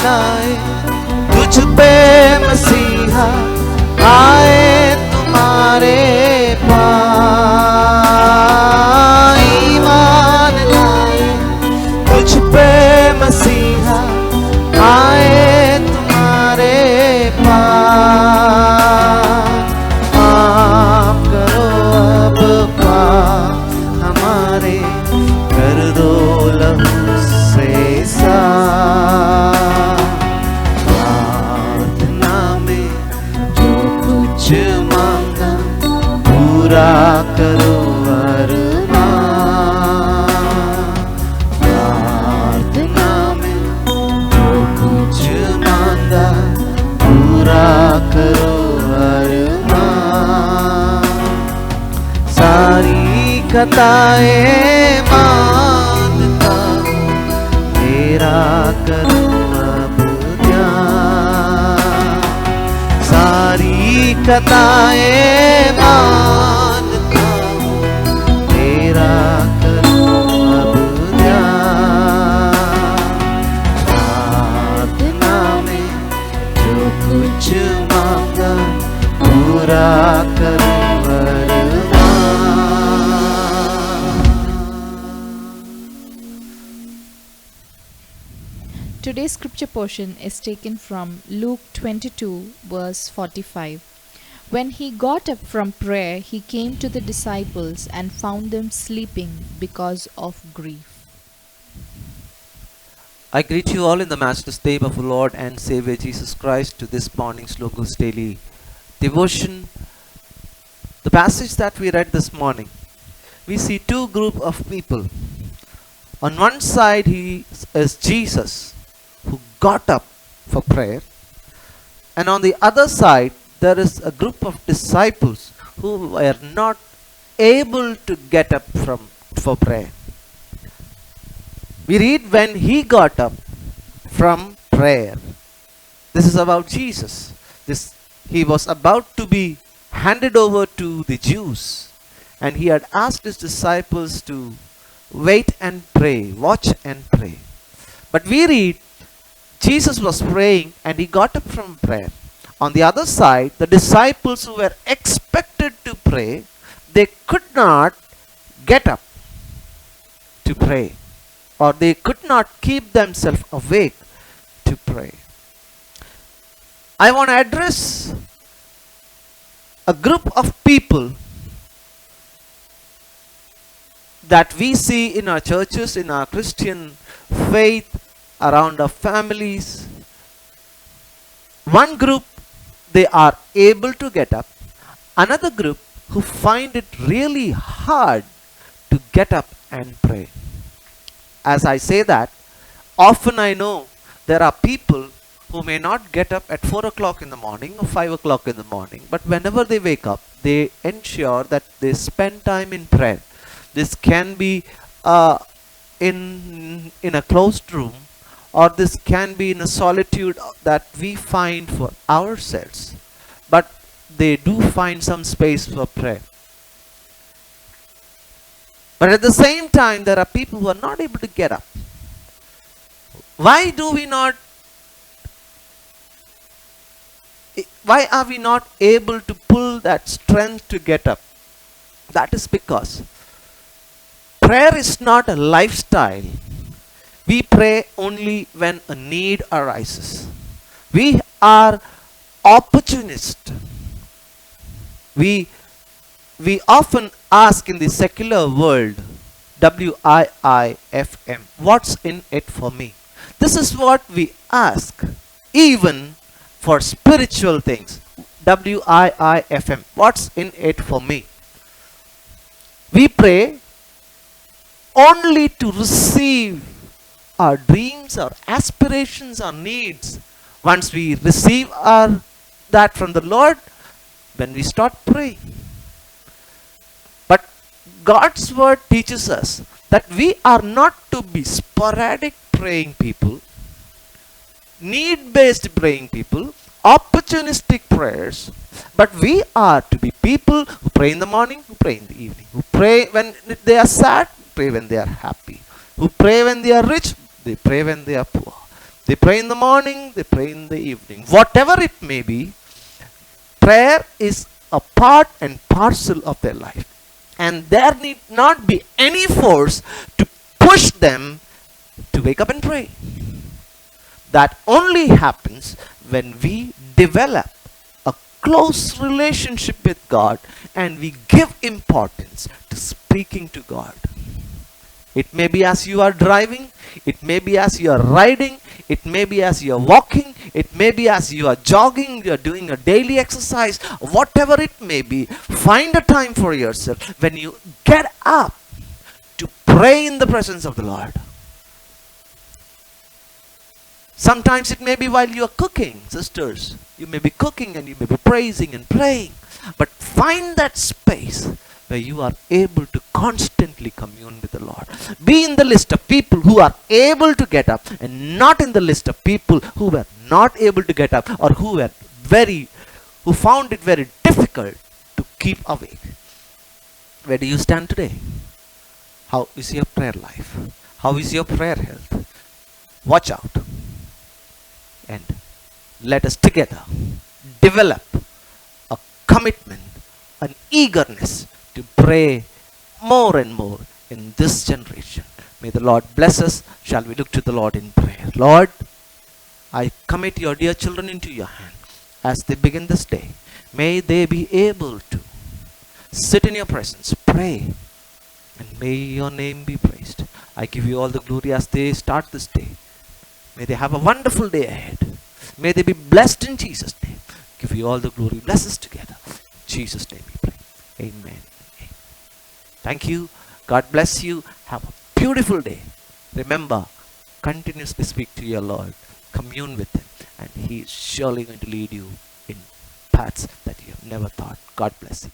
लाए, तुझ पे मसीहा आए तुम्हारे पास। ईमान लाए, तुझ पे मसीहा आए तुम्हारे पास। माफ करो अब पाप हमारे, कर दो लहू से साफ। प्रार्थना में जो कुछ मांगा पूरा करो अरमान। प्रार्थना में जो कुछ मांगा पूरा करो अरमान। सारी खताएं मानता मेरा करो अब ध्यान। सारी खताएं मानता मेरा करो अब ध्यान। प्रार्थना में जो कुछ मांगा पूरा करो अरमान। Today's scripture portion is taken from Luke 22, verse 45. When he got up from prayer, he came to the disciples and found them sleeping because of grief. I greet you all in the matchless name of our Lord and Savior Jesus Christ to this morning's Logos Daily devotion. The passage that we read this morning, we see two groups of people. On one side is Jesus, who got up for prayer, and on the other side there is a group of disciples who were not able to get up for prayer. We read when he got up from prayer. This is about Jesus. He was about to be handed over to the Jews, and he had asked his disciples to wait and pray, watch and pray. But we read Jesus was praying and he got up from prayer. On the other side, the disciples who were expected to pray, they could not get up to pray, or they could not keep themselves awake to pray. I want to address a group of people that we see in our churches, in our Christian faith, around our families. One group, they are able to get up. Another group who find it really hard to get up and pray. As I say that, often I know there are people who may not get up at 4 o'clock in the morning or 5 o'clock in the morning, but whenever they wake up, they ensure that they spend time in prayer. This can be in a closed room, or this can be in a solitude that we find for ourselves. But they do find some space for prayer. But at the same time, there are people who are not able to get up. Why are we not able to pull that strength to get up? That is because prayer is not a lifestyle. We pray only when a need arises. We are opportunists. We often ask in the secular world, WIIFM, what's in it for me? This is what we ask, even for spiritual things. WIIFM, what's in it for me? We pray only to receive our dreams, our aspirations, our needs. Once we receive that from the Lord, then we start praying. But God's word teaches us that we are not to be sporadic praying people, need-based praying people, opportunistic prayers, but we are to be people who pray in the morning, who pray in the evening, who pray when they are sad, pray when they are happy, who pray when they are rich, they pray when they are poor. They pray in the morning, they pray in the evening. Whatever it may be, prayer is a part and parcel of their life. And there need not be any force to push them to wake up and pray. That only happens when we develop a close relationship with God and we give importance to speaking to God. It may be as you are driving, it may be as you are riding, it may be as you are walking, it may be as you are jogging, you are doing a daily exercise, whatever it may be. Find a time for yourself when you get up to pray in the presence of the Lord. Sometimes it may be while you are cooking, sisters. You may be cooking and you may be praising and praying. But find that space where you are able to constantly commune with the Lord. Be in the list of people who are able to get up and not in the list of people who were not able to get up or who found it very difficult to keep awake. Where do you stand today? How is your prayer life? How is your prayer health? Watch out. And let us together develop a commitment, an eagerness to pray more and more in this generation. May the Lord bless us. Shall we look to the Lord in prayer? Lord, I commit your dear children into your hand as they begin this day. May they be able to sit in your presence, pray, and may your name be praised. I give you all the glory as they start this day. May they have a wonderful day ahead. May they be blessed in Jesus' name. Give you all the glory. Bless us together. In Jesus' name we pray. Amen. Amen. Thank you. God bless you. Have a beautiful day. Remember, continuously speak to your Lord. Commune with Him. And He is surely going to lead you in paths that you have never thought. God bless you.